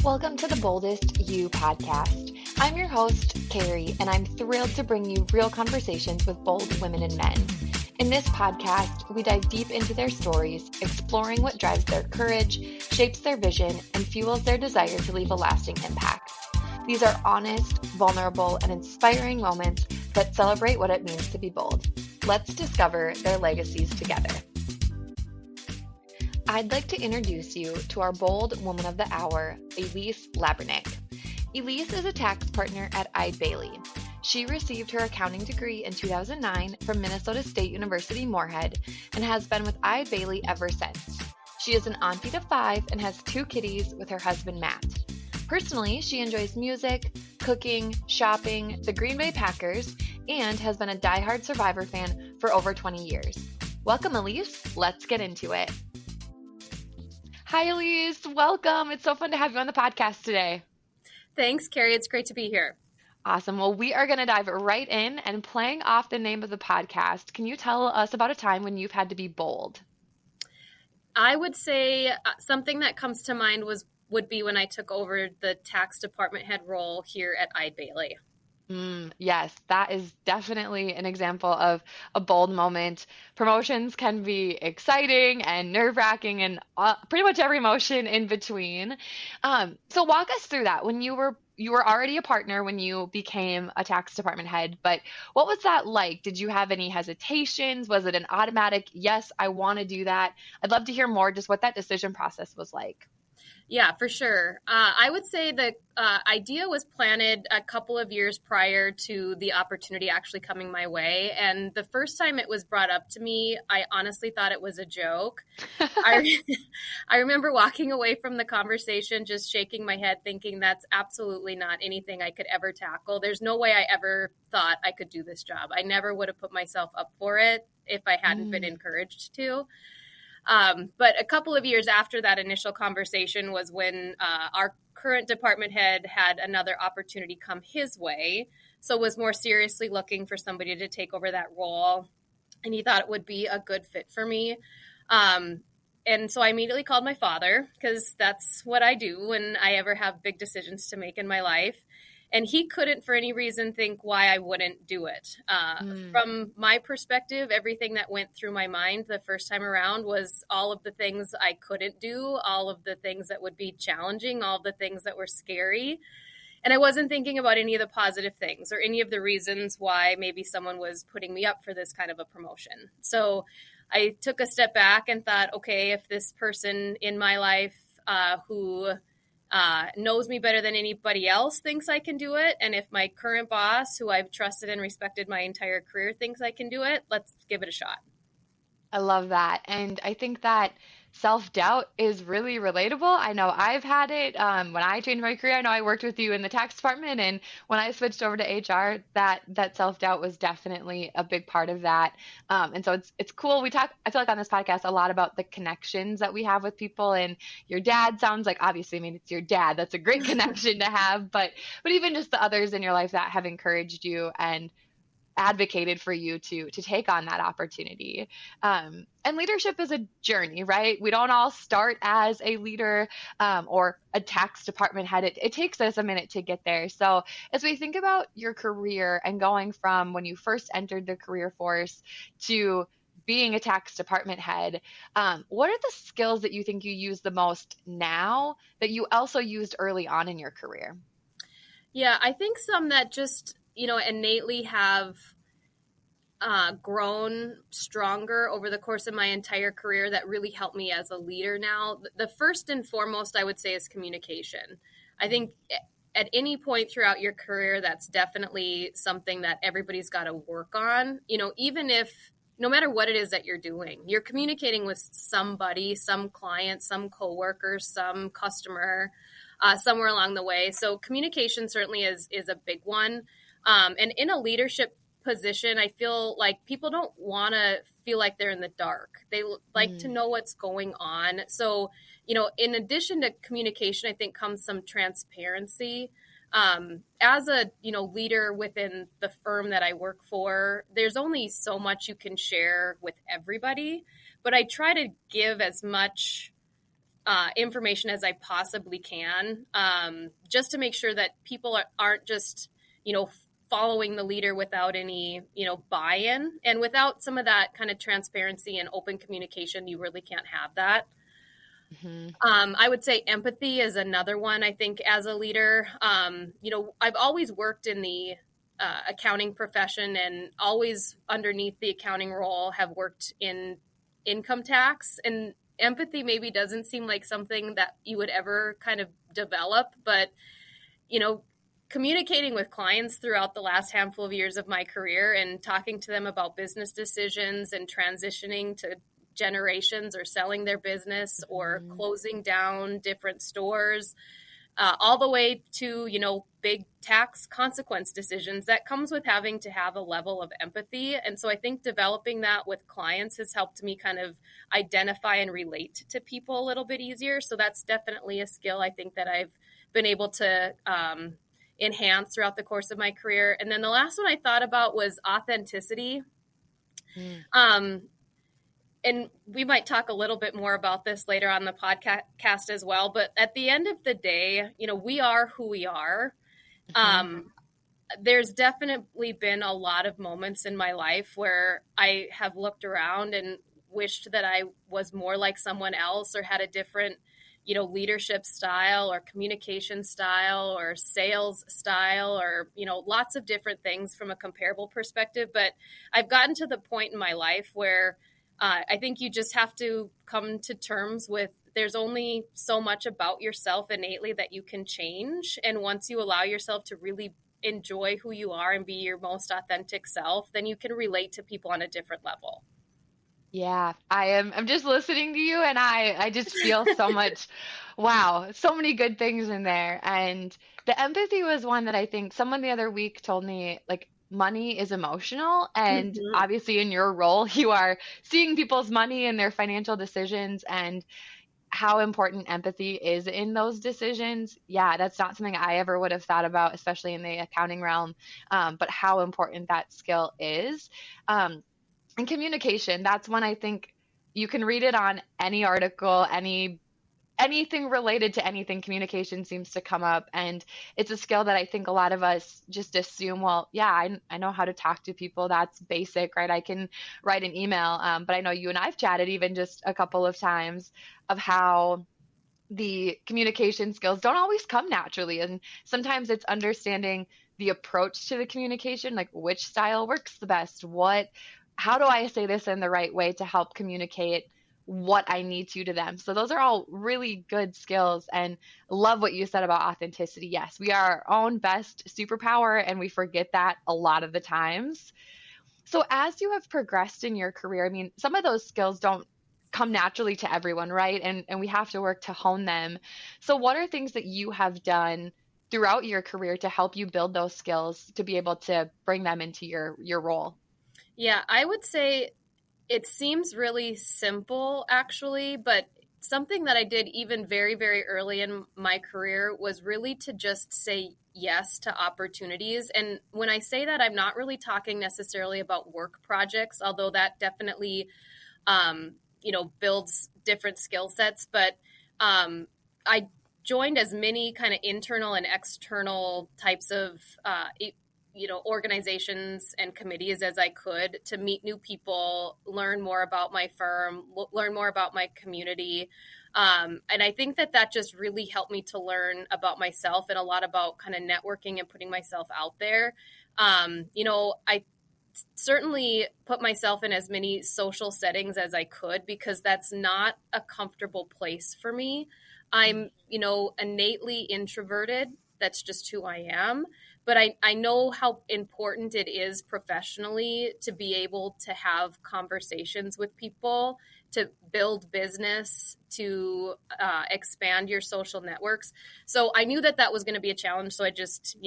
Welcome to the Boldest You podcast. I'm your host, Carrie, and I'm thrilled to bring you real conversations with bold women and men. In this podcast, we dive deep into their stories, exploring what drives their courage, shapes their vision, and fuels their desire to leave a lasting impact. These are honest, vulnerable, and inspiring moments that celebrate what it means to be bold. Let's discover their legacies together. I'd like to introduce you to our bold woman of the hour, Elise Labernik. Elise is a tax partner at Eide Bailly. She received her accounting degree in 2009 from Minnesota State University Moorhead and has been with Eide Bailly ever since. She is an auntie to 5 and has 2 kitties with her husband, Matt. Personally, she enjoys music, cooking, shopping, the Green Bay Packers, and has been a diehard Survivor fan for over 20 years. Welcome, Elise. Let's get into it. Hi, Elise. Welcome. It's so fun to have you on the podcast today. Thanks, Carrie. It's great to be here. Awesome. Well, we are going to dive right in, and playing off the name of the podcast, can you tell us about a time when you've had to be bold? I would say something that comes to mind would be when I took over the tax department head role here at Eide Bailly. Yes, that is definitely an example of a bold moment. Promotions can be exciting and nerve-wracking and pretty much every emotion in between. So walk us through that. When you were already a partner when you became a tax department head, but what was that like? Did you have any hesitations? Was it an automatic, yes, I want to do that? I'd love to hear more just what that decision process was like. Yeah, for sure. I would say the idea was planted a couple of years prior to the opportunity actually coming my way. And the first time it was brought up to me, I honestly thought it was a joke. I remember walking away from the conversation, just shaking my head, thinking that's absolutely not anything I could ever tackle. There's no way I ever thought I could do this job. I never would have put myself up for it if I hadn't been encouraged to. But a couple of years after that initial conversation was when our current department head had another opportunity come his way. So was more seriously looking for somebody to take over that role. And he thought it would be a good fit for me. And so I immediately called my father because that's what I do when I ever have big decisions to make in my life. And he couldn't, for any reason, think why I wouldn't do it. From my perspective, everything that went through my mind the first time around was all of the things I couldn't do, all of the things that would be challenging, all of the things that were scary. And I wasn't thinking about any of the positive things or any of the reasons why maybe someone was putting me up for this kind of a promotion. So I took a step back and thought, okay, if this person in my life who knows me better than anybody else thinks I can do it. And if my current boss, who I've trusted and respected my entire career, thinks I can do it, let's give it a shot. I love that. And I think that self-doubt is really relatable. I know I've had it when I changed my career. I know I worked with you in the tax department, and when I switched over to HR, that self-doubt was definitely a big part of that. And so it's cool. I feel like on this podcast a lot about the connections that we have with people, and your dad sounds like, obviously, I mean, it's your dad. That's a great connection to have, but even just the others in your life that have encouraged you and advocated for you to take on that opportunity. And leadership is a journey, right? We don't all start as a leader or a tax department head. It takes us a minute to get there. So as we think about your career and going from when you first entered the career force to being a tax department head, what are the skills that you think you use the most now that you also used early on in your career? Yeah, I think some that just innately have grown stronger over the course of my entire career that really helped me as a leader now. The first and foremost, I would say, is communication. I think at any point throughout your career, that's definitely something that everybody's got to work on. Even if, no matter what it is that you're doing, you're communicating with somebody, some client, some coworker, some customer, somewhere along the way. So communication certainly is a big one. And in a leadership position, I feel like people don't want to feel like they're in the dark. They like to know what's going on. So, in addition to communication, I think comes some transparency. As a, leader within the firm that I work for, there's only so much you can share with everybody, but I try to give as much information as I possibly can, just to make sure that people aren't just, following the leader without any, buy-in. And without some of that kind of transparency and open communication, you really can't have that. Mm-hmm. I would say empathy is another one. I think as a leader, I've always worked in the accounting profession, and always underneath the accounting role have worked in income tax. And empathy maybe doesn't seem like something that you would ever kind of develop, but, communicating with clients throughout the last handful of years of my career and talking to them about business decisions and transitioning to generations or selling their business or closing down different stores, all the way to, big tax consequence decisions, that comes with having to have a level of empathy. And so I think developing that with clients has helped me kind of identify and relate to people a little bit easier. So that's definitely a skill I think that I've been able to enhance throughout the course of my career. And then the last one I thought about was authenticity. And we might talk a little bit more about this later on the podcast as well. But at the end of the day, we are who we are. There's definitely been a lot of moments in my life where I have looked around and wished that I was more like someone else or had a different, leadership style or communication style or sales style or, lots of different things from a comparable perspective. But I've gotten to the point in my life where I think you just have to come to terms with there's only so much about yourself innately that you can change. And once you allow yourself to really enjoy who you are and be your most authentic self, then you can relate to people on a different level. Yeah, I'm just listening to you, and I just feel so much, wow, so many good things in there. And the empathy was one that I think someone the other week told me, like, money is emotional. And obviously in your role, you are seeing people's money and their financial decisions and how important empathy is in those decisions. Yeah, that's not something I ever would have thought about, especially in the accounting realm, but how important that skill is. And communication, that's one I think you can read it on any article, anything related to anything. Communication seems to come up, and it's a skill that I think a lot of us just assume, well, yeah, I know how to talk to people. That's basic, right? I can write an email. But I know you and I've chatted even just a couple of times of how the communication skills don't always come naturally. And sometimes it's understanding the approach to the communication, like which style works the best, how do I say this in the right way to help communicate what I need to them. So those are all really good skills, and love what you said about authenticity. Yes, we are our own best superpower, and we forget that a lot of the times. So as you have progressed in your career, I mean, some of those skills don't come naturally to everyone, right? And we have to work to hone them. So what are things that you have done throughout your career to help you build those skills to be able to bring them into your role? Yeah, I would say it seems really simple, actually, but something that I did even very, very early in my career was really to just say yes to opportunities. And when I say that, I'm not really talking necessarily about work projects, although that definitely, builds different skill sets. But I joined as many kind of internal and external types of organizations and committees as I could to meet new people, learn more about my firm, learn more about my community. And I think that just really helped me to learn about myself and a lot about kind of networking and putting myself out there. I certainly put myself in as many social settings as I could because that's not a comfortable place for me. I'm, innately introverted. That's just who I am. But I know how important it is professionally to be able to have conversations with people, to build business, to expand your social networks. So I knew that was going to be a challenge. So I just,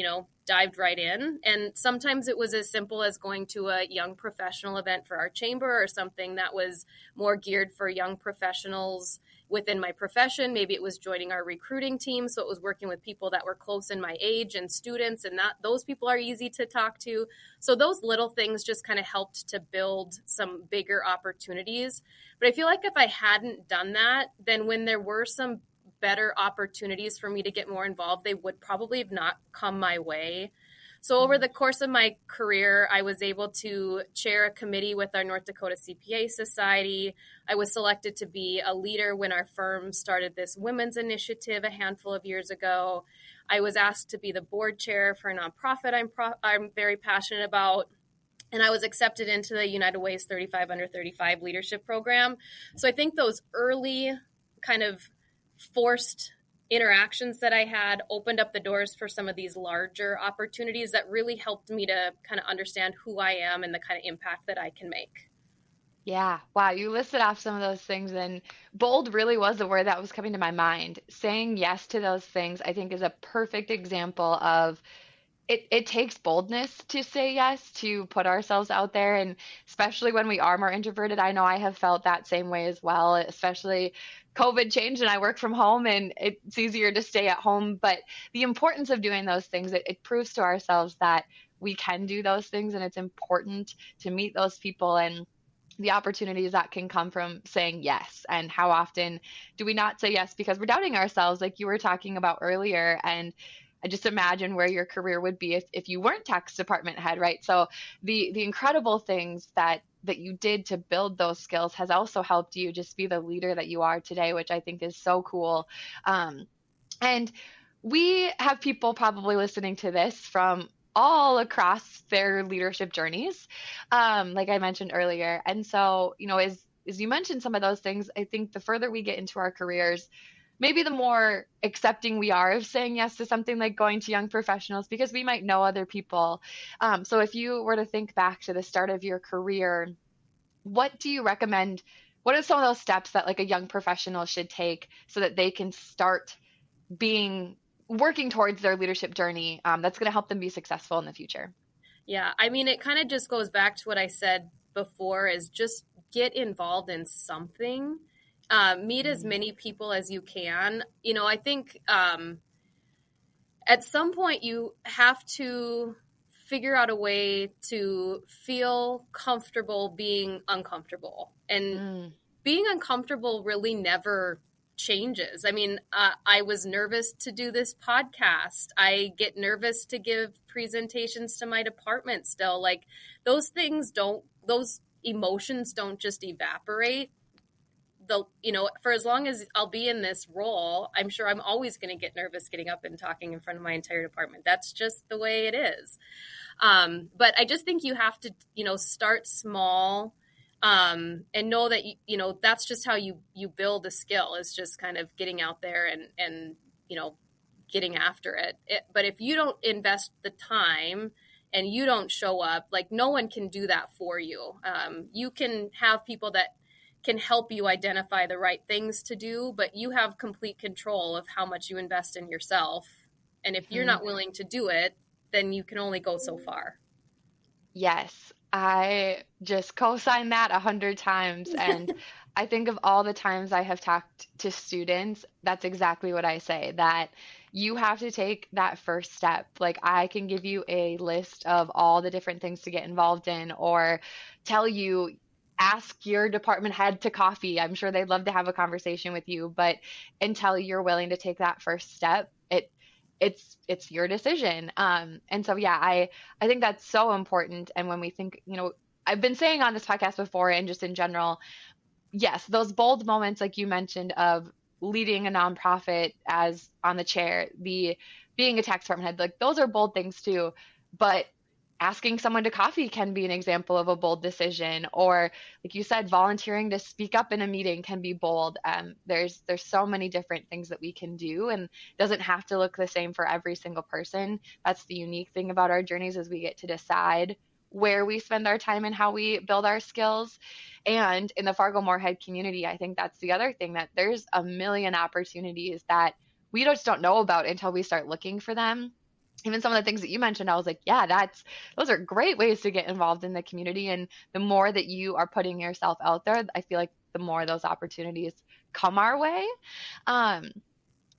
dived right in. And sometimes it was as simple as going to a young professional event for our chamber or something that was more geared for young professionals within my profession. Maybe it was joining our recruiting team. So it was working with people that were close in my age and students, and that those people are easy to talk to. So those little things just kind of helped to build some bigger opportunities. But I feel like if I hadn't done that, then when there were some better opportunities for me to get more involved, they would probably have not come my way. So over the course of my career, I was able to chair a committee with our North Dakota CPA Society. I was selected to be a leader when our firm started this women's initiative a handful of years ago. I was asked to be the board chair for a nonprofit I'm very passionate about. And I was accepted into the United Way's 35 Under 35 leadership program. So I think those early kind of forced interactions that I had opened up the doors for some of these larger opportunities that really helped me to kind of understand who I am and the kind of impact that I can make. Yeah. Wow. You listed off some of those things, and bold really was the word that was coming to my mind. Saying yes to those things, I think, is a perfect example of it takes boldness to say yes, to put ourselves out there. And especially when we are more introverted, I know I have felt that same way as well, especially COVID changed and I work from home and it's easier to stay at home. But the importance of doing those things, it proves to ourselves that we can do those things, and it's important to meet those people and the opportunities that can come from saying yes. And how often do we not say yes because we're doubting ourselves, like you were talking about earlier? And I just imagine where your career would be if you weren't tax department head, right? So the incredible things that you did to build those skills has also helped you just be the leader that you are today, which I think is so cool. And we have people probably listening to this from all across their leadership journeys, like I mentioned earlier. And so, as you mentioned some of those things, I think the further we get into our careers, maybe the more accepting we are of saying yes to something like going to young professionals, because we might know other people. So if you were to think back to the start of your career, what do you recommend? What are some of those steps that like a young professional should take so that they can start working towards their leadership journey that's going to help them be successful in the future? Yeah, I mean, it kind of just goes back to what I said before, is just get involved in something. Meet as many people as you can. I think at some point you have to figure out a way to feel comfortable being uncomfortable. And being uncomfortable really never changes. I mean, I was nervous to do this podcast. I get nervous to give presentations to my department still. Like those emotions don't just evaporate. For as long as I'll be in this role, I'm sure I'm always going to get nervous getting up and talking in front of my entire department. That's just the way it is. But I just think you have to, start small, and know that, that's just how you build a skill, is just kind of getting out there and getting after it. But if you don't invest the time and you don't show up, like no one can do that for you. You can have people that can help you identify the right things to do, but you have complete control of how much you invest in yourself. And if you're not willing to do it, then you can only go so far. Yes, I just co-sign that 100 times. And I think of all the times I have talked to students, that's exactly what I say, that you have to take that first step. Like I can give you a list of all the different things to get involved in, or tell you, ask your department head to coffee. I'm sure they'd love to have a conversation with you, but until you're willing to take that first step, it's your decision. And so, yeah, I think that's so important. And when we think, I've been saying on this podcast before and just in general, yes, those bold moments, like you mentioned, of leading a nonprofit as on the chair, being a tax department head, like those are bold things too. But asking someone to coffee can be an example of a bold decision, or like you said, volunteering to speak up in a meeting can be bold. There's so many different things that we can do, and it doesn't have to look the same for every single person. That's the unique thing about our journeys, is we get to decide where we spend our time and how we build our skills. And in the Fargo Moorhead community, I think that's the other thing, that there's a million opportunities that we just don't know about until we start looking for them. Even some of the things that you mentioned, I was like, yeah, those are great ways to get involved in the community. And the more that you are putting yourself out there, I feel like the more those opportunities come our way. Um,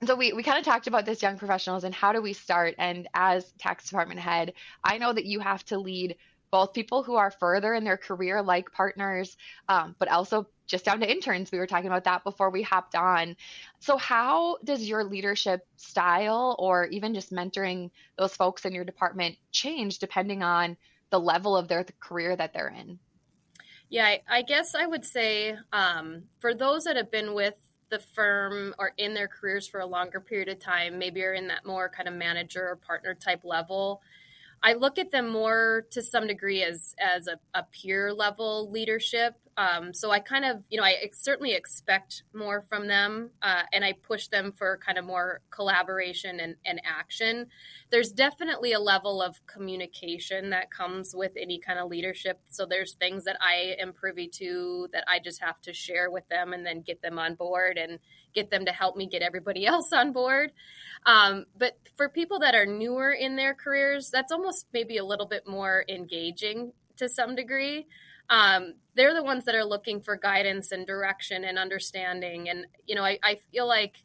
so we kind of talked about this young professionals and how do we start? And as tax department head, I know that you have to lead both people who are further in their career, like partners, but also just down to interns. We were talking about that before we hopped on. So how does your leadership style or even just mentoring those folks in your department change depending on the level of their career that they're in? Yeah, I guess I would say for those that have been with the firm or in their careers for a longer period of time, maybe are in that more kind of manager or partner type level, I look at them more to some degree as a peer level leadership. So I kind of, I certainly expect more from them, and I push them for kind of more collaboration and action. There's definitely a level of communication that comes with any kind of leadership. So there's things that I am privy to that I just have to share with them and then get them on board and get them to help me get everybody else on board. But for people that are newer in their careers, that's almost maybe a little bit more engaging to some degree. They're the ones that are looking for guidance and direction and understanding. And, I feel like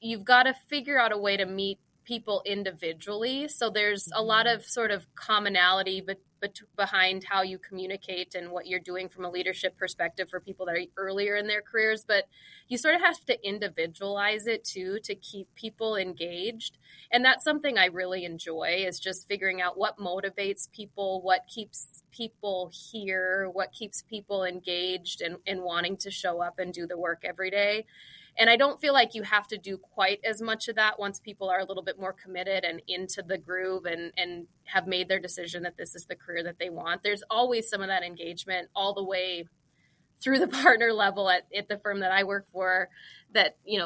you've got to figure out a way to meet people individually. So there's a lot of sort of commonality behind how you communicate and what you're doing from a leadership perspective for people that are earlier in their careers. But you sort of have to individualize it too, to keep people engaged. And that's something I really enjoy, is just figuring out what motivates people, what keeps people here, what keeps people engaged and wanting to show up and do the work every day. And I don't feel like you have to do quite as much of that once people are a little bit more committed and into the groove and have made their decision that this is the career that they want. There's always some of that engagement all the way through the partner level at the firm that I work for, that, you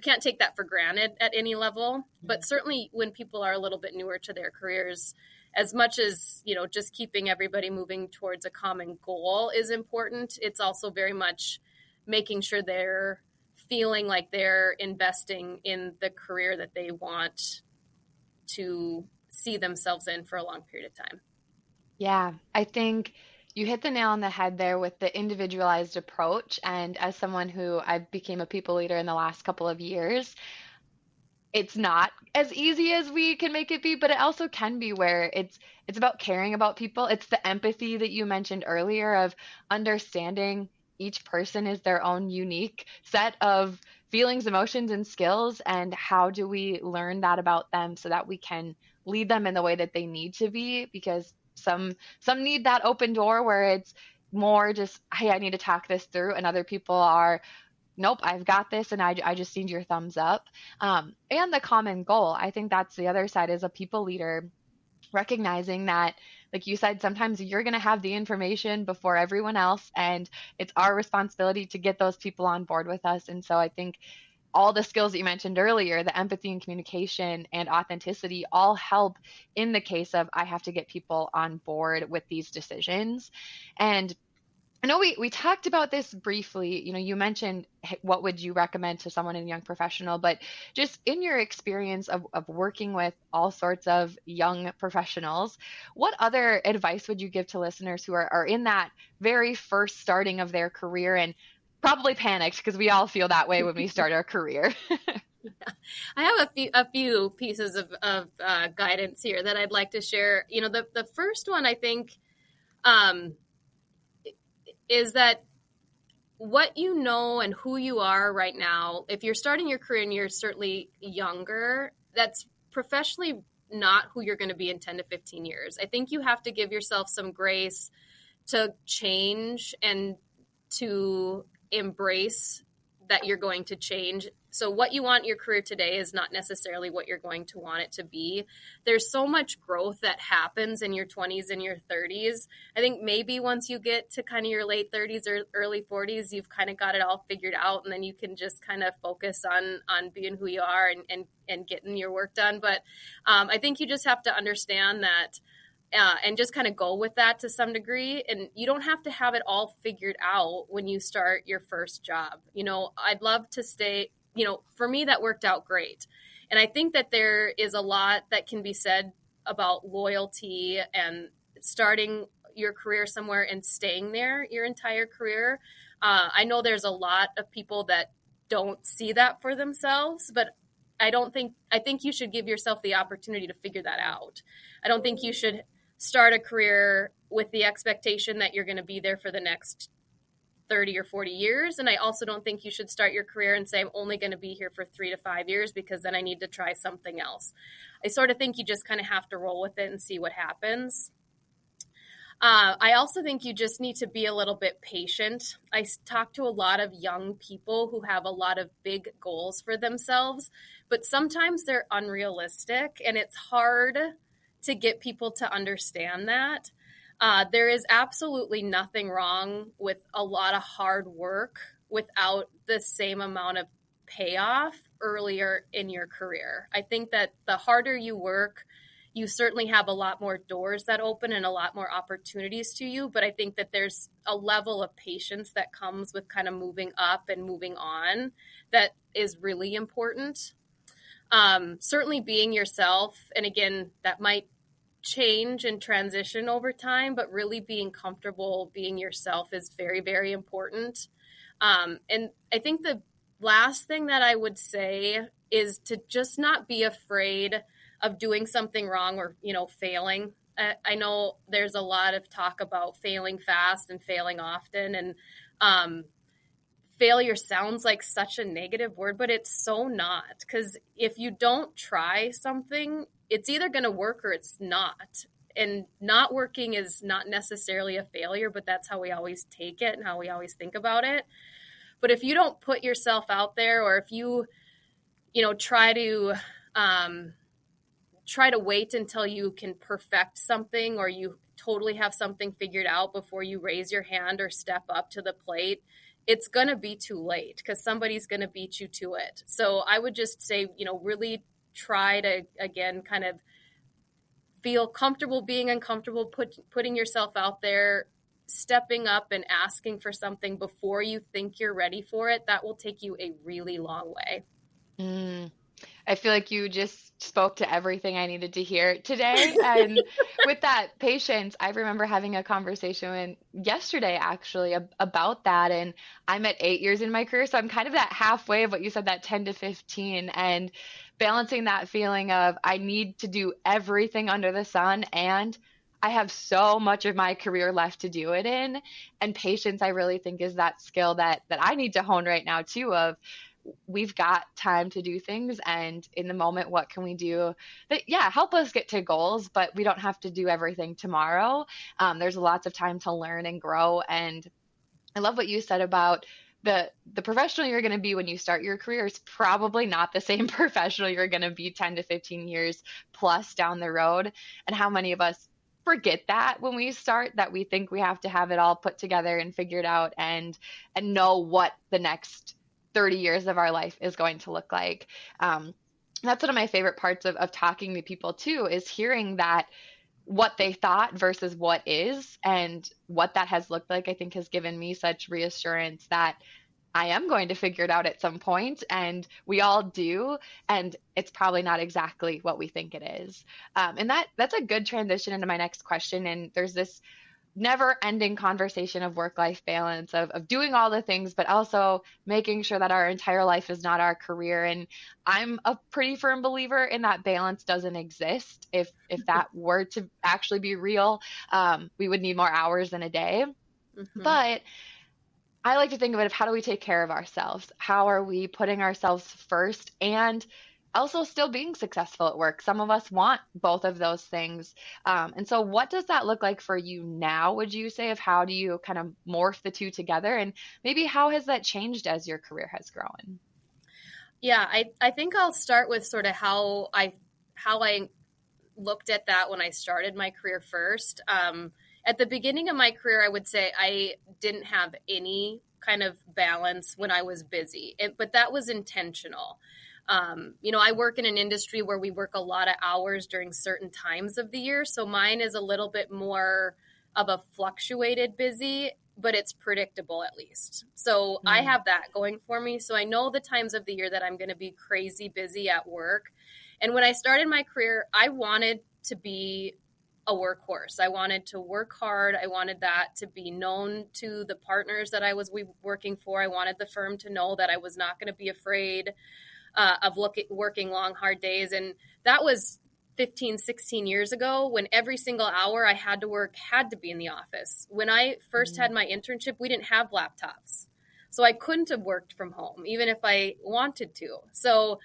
can't take that for granted at any level. But certainly when people are a little bit newer to their careers, as much as, just keeping everybody moving towards a common goal is important, it's also very much making sure they're feeling like they're investing in the career that they want to see themselves in for a long period of time. Yeah, I think you hit the nail on the head there with the individualized approach. And as someone who I became a people leader in the last couple of years, it's not as easy as we can make it be, but it also can be, where it's about caring about people. It's the empathy that you mentioned earlier of understanding each person is their own unique set of feelings, emotions, and skills, and how do we learn that about them so that we can lead them in the way that they need to be, because some need that open door where it's more just, hey, I need to talk this through, and other people are, nope, I've got this, and I just need your thumbs up. And the common goal, I think that's the other side, as a people leader, recognizing that, like you said, sometimes you're going to have the information before everyone else, and it's our responsibility to get those people on board with us. And so I think all the skills that you mentioned earlier, the empathy and communication and authenticity, all help in the case of I have to get people on board with these decisions. And I know we talked about this briefly. You mentioned, hey, what would you recommend to someone in young professional, but just in your experience of working with all sorts of young professionals, what other advice would you give to listeners who are in that very first starting of their career and probably panicked, because we all feel that way when we start our career? I have a few pieces of guidance here that I'd like to share. The first one, I think, is that what you know and who you are right now, if you're starting your career and you're certainly younger, that's professionally not who you're going to be in 10 to 15 years. I think you have to give yourself some grace to change and to embrace that you're going to change. So what you want your career today is not necessarily what you're going to want it to be. There's so much growth that happens in your 20s and your 30s. I think maybe once you get to kind of your late 30s or early 40s, you've kind of got it all figured out, and then you can just kind of focus on being who you are and getting your work done. But I think you just have to understand that and just kind of go with that to some degree. And you don't have to have it all figured out when you start your first job. I'd love to stay, for me, that worked out great. And I think that there is a lot that can be said about loyalty and starting your career somewhere and staying there your entire career. I know there's a lot of people that don't see that for themselves, but I think you should give yourself the opportunity to figure that out. I don't think you should start a career with the expectation that you're going to be there for the next 30 or 40 years. And I also don't think you should start your career and say, I'm only going to be here for 3 to 5 years because then I need to try something else. I sort of think you just kind of have to roll with it and see what happens. I also think you just need to be a little bit patient. I talk to a lot of young people who have a lot of big goals for themselves, but sometimes they're unrealistic, and it's hard to get people to understand that. There is absolutely nothing wrong with a lot of hard work without the same amount of payoff earlier in your career. I think that the harder you work, you certainly have a lot more doors that open and a lot more opportunities to you. But I think that there's a level of patience that comes with kind of moving up and moving on that is really important. Certainly being yourself. And again, that might change and transition over time, but really being comfortable being yourself is very, very important. And I think the last thing that I would say is to just not be afraid of doing something wrong or, failing. I know there's a lot of talk about failing fast and failing often. And failure sounds like such a negative word, but it's so not. Because if you don't try something, it's either going to work or it's not. And not working is not necessarily a failure, but that's how we always take it and how we always think about it. But if you don't put yourself out there, or if you, try to wait until you can perfect something, or you totally have something figured out before you raise your hand or step up to the plate, it's going to be too late because somebody's going to beat you to it. So I would just say, really try to, again, kind of feel comfortable being uncomfortable, putting yourself out there, stepping up and asking for something before you think you're ready for it. That will take you a really long way. I feel like you just spoke to everything I needed to hear today. And with that patience, I remember having a conversation yesterday actually about that. And I'm at 8 years in my career. So I'm kind of that halfway of what you said, that 10 to 15, and balancing that feeling of I need to do everything under the sun, and I have so much of my career left to do it in. And patience, I really think, is that skill that I need to hone right now too, of we've got time to do things, and in the moment, what can we do that help us get to goals, but we don't have to do everything tomorrow. There's lots of time to learn and grow. And I love what you said about the professional you're going to be when you start your career is probably not the same professional you're going to be 10 to 15 years plus down the road. And how many of us forget that when we start, that we think we have to have it all put together and figured out and know what the next 30 years of our life is going to look like. That's one of my favorite parts of talking to people too, is hearing that what they thought versus what is, and what that has looked like, I think has given me such reassurance that I am going to figure it out at some point, and we all do, and it's probably not exactly what we think it is. And that's a good transition into my next question. And there's this never-ending conversation of work-life balance, of doing all the things, but also making sure that our entire life is not our career. And I'm a pretty firm believer in that balance doesn't exist. If that were to actually be real, we would need more hours in a day. Mm-hmm. But I like to think of it of how do we take care of ourselves? How are we putting ourselves first and also still being successful at work? Some of us want both of those things. And so what does that look like for you now, would you say, of how do you kind of morph the two together? And maybe how has that changed as your career has grown? Yeah, I think I'll start with sort of how I looked at that when I started my career first. At the beginning of my career, I would say I didn't have any kind of balance when I was busy, but that was intentional. I work in an industry where we work a lot of hours during certain times of the year. So mine is a little bit more of a fluctuated busy, but it's predictable at least. So I have that going for me. So I know the times of the year that I'm going to be crazy busy at work. And when I started my career, I wanted to be a workhorse. I wanted to work hard. I wanted that to be known to the partners that I was working for. I wanted the firm to know that I was not going to be afraid of working long, hard days. And that was 15, 16 years ago, when every single hour I had to work had to be in the office. When I first had my internship, we didn't have laptops. So I couldn't have worked from home, even if I wanted to. So,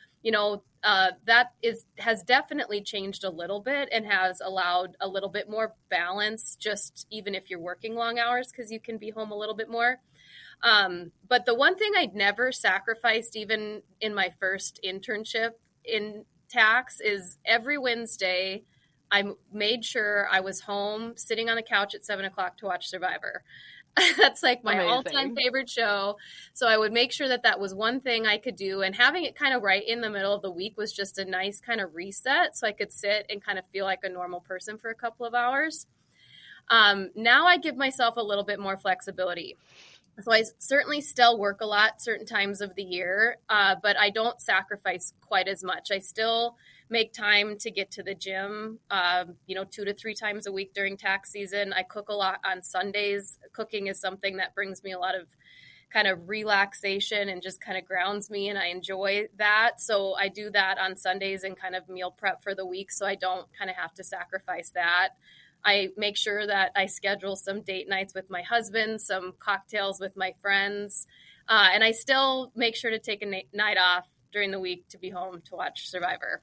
that has definitely changed a little bit and has allowed a little bit more balance, just even if you're working long hours, because you can be home a little bit more. But the one thing I'd never sacrificed, even in my first internship in tax, is every Wednesday I made sure I was home sitting on the couch at 7:00 to watch Survivor. That's like my all-time favorite show. So I would make sure that was one thing I could do, and having it kind of right in the middle of the week was just a nice kind of reset, so I could sit and kind of feel like a normal person for a couple of hours. Now I give myself a little bit more flexibility. So I certainly still work a lot certain times of the year, but I don't sacrifice quite as much. I still make time to get to the gym, 2 to 3 times a week during tax season. I cook a lot on Sundays. Cooking is something that brings me a lot of kind of relaxation and just kind of grounds me, and I enjoy that. So I do that on Sundays and kind of meal prep for the week, so I don't kind of have to sacrifice that. I make sure that I schedule some date nights with my husband, some cocktails with my friends, and I still make sure to take a night off during the week to be home to watch Survivor.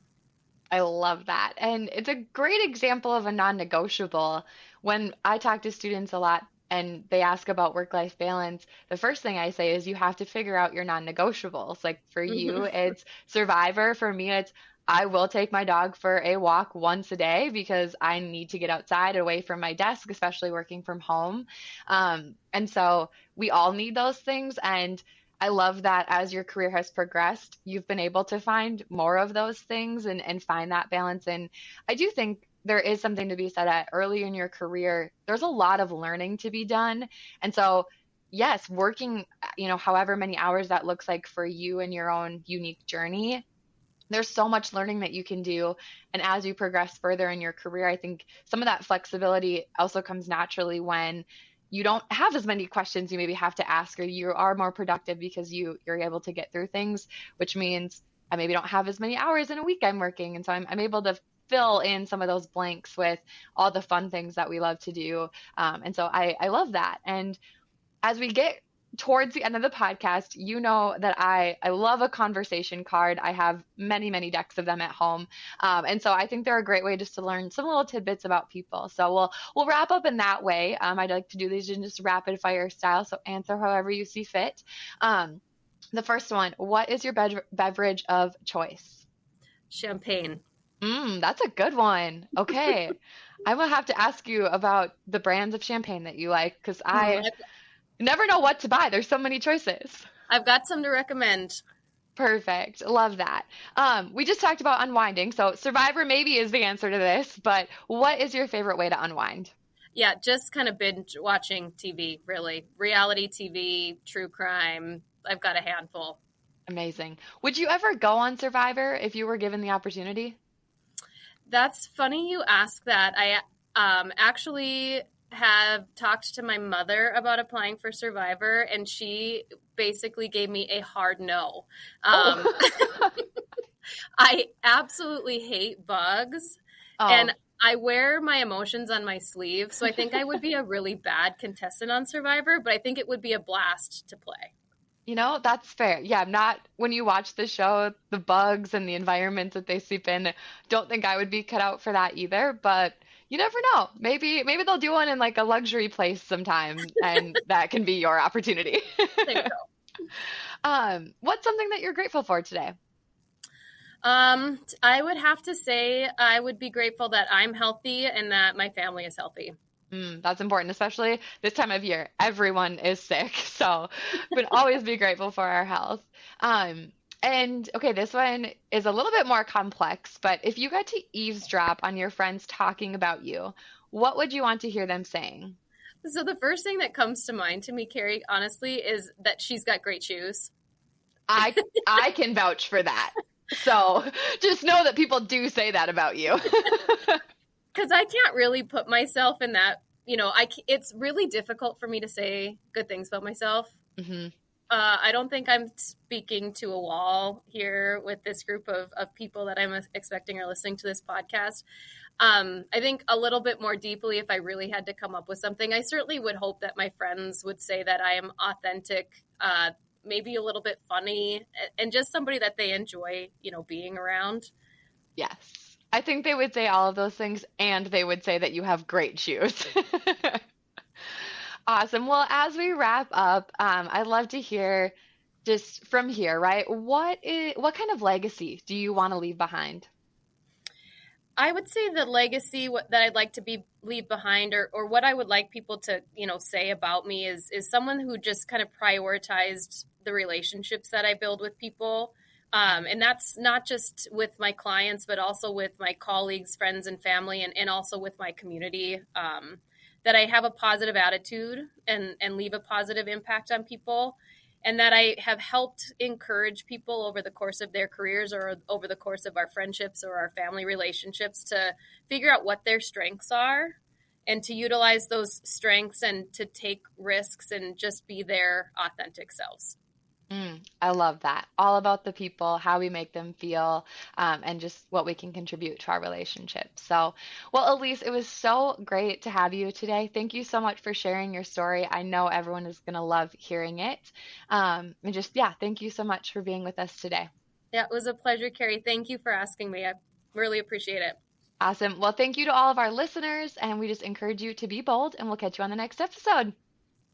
I love that. And it's a great example of a non-negotiable. When I talk to students a lot and they ask about work-life balance, the first thing I say is you have to figure out your non-negotiables. Like for you, it's Survivor. For me, it's I will take my dog for a walk once a day because I need to get outside away from my desk, especially working from home. And so we all need those things. And I love that as your career has progressed, you've been able to find more of those things and find that balance. And I do think there is something to be said at early in your career, there's a lot of learning to be done. And so yes, working, however many hours that looks like for you and your own unique journey, there's so much learning that you can do. And as you progress further in your career, I think some of that flexibility also comes naturally when you don't have as many questions you maybe have to ask, or you are more productive because you're able to get through things, which means I maybe don't have as many hours in a week I'm working. And so I'm able to fill in some of those blanks with all the fun things that we love to do. And so I love that. And as we get towards the end of the podcast, you know that I love a conversation card. I have many, many decks of them at home. And so I think they're a great way just to learn some little tidbits about people. So we'll wrap up in that way. I'd like to do these in just rapid fire style. So answer however you see fit. The first one, what is your beverage of choice? Champagne. That's a good one. Okay. I will have to ask you about the brands of champagne that you like, because I never know what to buy. There's so many choices. I've got some to recommend. Perfect. Love that. We just talked about unwinding. So Survivor maybe is the answer to this, but what is your favorite way to unwind? Yeah, just kind of binge watching TV, really. Reality TV, true crime. I've got a handful. Amazing. Would you ever go on Survivor if you were given the opportunity? That's funny you ask that. I actually have talked to my mother about applying for Survivor, and she basically gave me a hard no. I absolutely hate bugs, and I wear my emotions on my sleeve, so I think I would be a really bad contestant on Survivor, but I think it would be a blast to play. That's fair. Yeah, not when you watch the show, the bugs and the environment that they sleep in, don't think I would be cut out for that either, but you never know. Maybe they'll do one in like a luxury place sometime, and that can be your opportunity. There you go. What's something that you're grateful for today? I would have to say I would be grateful that I'm healthy and that my family is healthy. That's important, especially this time of year. Everyone is sick, so we would always be grateful for our health. And okay, this one is a little bit more complex, but if you got to eavesdrop on your friends talking about you, what would you want to hear them saying? So the first thing that comes to mind to me, Carrie, honestly, is that she's got great shoes. I can vouch for that. So just know that people do say that about you. because I can't really put myself in that, it's really difficult for me to say good things about myself. Hmm. I don't think I'm speaking to a wall here with this group of people that I'm expecting are listening to this podcast. I think a little bit more deeply, if I really had to come up with something, I certainly would hope that my friends would say that I am authentic, maybe a little bit funny, and just somebody that they enjoy, being around. Yes. I think they would say all of those things, and they would say that you have great shoes. Awesome. Well, as we wrap up, I'd love to hear just from here, right? What kind of legacy do you want to leave behind? I would say the legacy that I'd like to leave behind, or what I would like people to say about me is someone who just kind of prioritized the relationships that I build with people, and that's not just with my clients, but also with my colleagues, friends, and family, and also with my community. That I have a positive attitude and leave a positive impact on people, and that I have helped encourage people over the course of their careers or over the course of our friendships or our family relationships to figure out what their strengths are and to utilize those strengths and to take risks and just be their authentic selves. I love that. All about the people, how we make them feel, and just what we can contribute to our relationship. So, well, Elise, it was so great to have you today. Thank you so much for sharing your story. I know everyone is going to love hearing it. And just, yeah, thank you so much for being with us today. Yeah, it was a pleasure, Carrie. Thank you for asking me. I really appreciate it. Awesome. Well, thank you to all of our listeners, and we just encourage you to be bold, and we'll catch you on the next episode.